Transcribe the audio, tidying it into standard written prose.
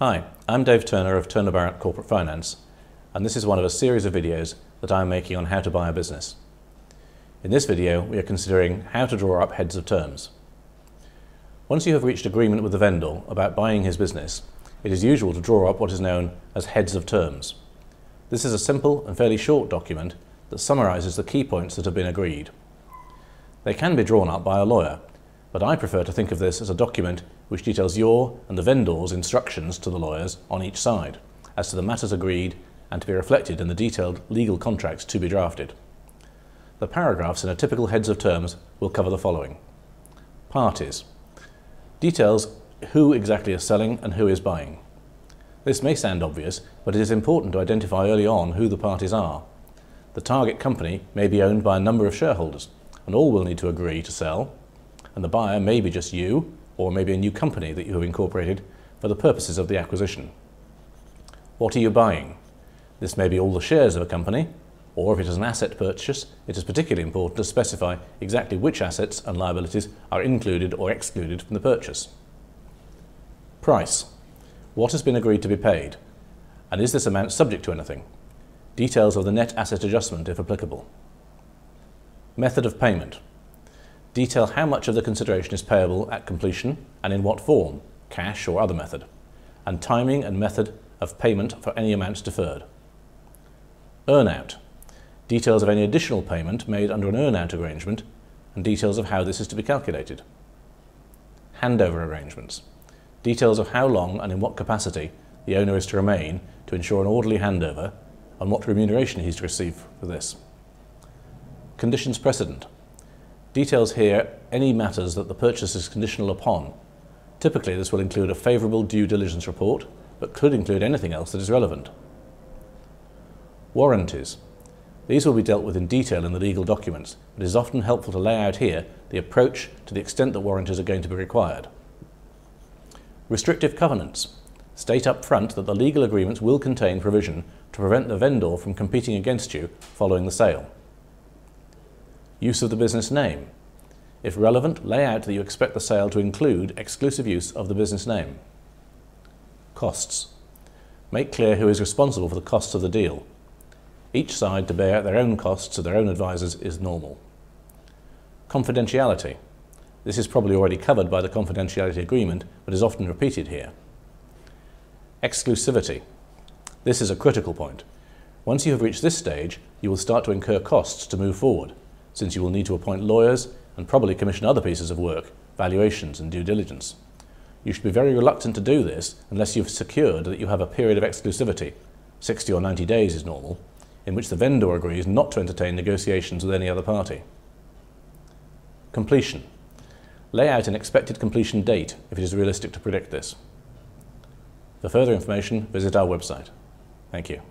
Hi, I'm Dave Turner of Turner Barratt Corporate Finance, and this is one of a series of videos that I'm making on how to buy a business. In this video, we are considering how to draw up heads of terms. Once you have reached agreement with the vendor about buying his business, it is usual to draw up what is known as heads of terms. This is a simple and fairly short document that summarises the key points that have been agreed. They can be drawn up by a lawyer, but I prefer to think of this as a document which details your and the vendor's instructions to the lawyers on each side as to the matters agreed and to be reflected in the detailed legal contracts to be drafted. The paragraphs in a typical heads of terms will cover the following. Parties. Details who exactly is selling and who is buying. This may sound obvious, but it is important to identify early on who the parties are. The target company may be owned by a number of shareholders, and all will need to agree to sell, and the buyer may be just you, or maybe a new company that you have incorporated for the purposes of the acquisition. What are you buying? This may be all the shares of a company, or if it is an asset purchase, it is particularly important to specify exactly which assets and liabilities are included or excluded from the purchase. Price. What has been agreed to be paid? And is this amount subject to anything? Details of the net asset adjustment if applicable. Method of payment. Detail how much of the consideration is payable at completion and in what form, cash or other method, and timing and method of payment for any amounts deferred. Earn-out. Details of any additional payment made under an earn-out arrangement and details of how this is to be calculated. Handover arrangements. Details of how long and in what capacity the owner is to remain to ensure an orderly handover and what remuneration he is to receive for this. Conditions precedent. Details here any matters that the purchase is conditional upon. Typically this will include a favourable due diligence report, but could include anything else that is relevant. Warranties. These will be dealt with in detail in the legal documents, but it is often helpful to lay out here the approach to the extent that warranties are going to be required. Restrictive covenants. State up front that the legal agreements will contain provision to prevent the vendor from competing against you following the sale. Use of the business name. If relevant, lay out that you expect the sale to include exclusive use of the business name. Costs. Make clear who is responsible for the costs of the deal. Each side to bear their own costs of their own advisors is normal. Confidentiality. This is probably already covered by the confidentiality agreement, but is often repeated here. Exclusivity. This is a critical point. Once you have reached this stage, you will start to incur costs to move forward, since you will need to appoint lawyers and probably commission other pieces of work, valuations and due diligence. You should be very reluctant to do this unless you've secured that you have a period of exclusivity, 60 or 90 days is normal, in which the vendor agrees not to entertain negotiations with any other party. Completion. Lay out an expected completion date if it is realistic to predict this. For further information, visit our website. Thank you.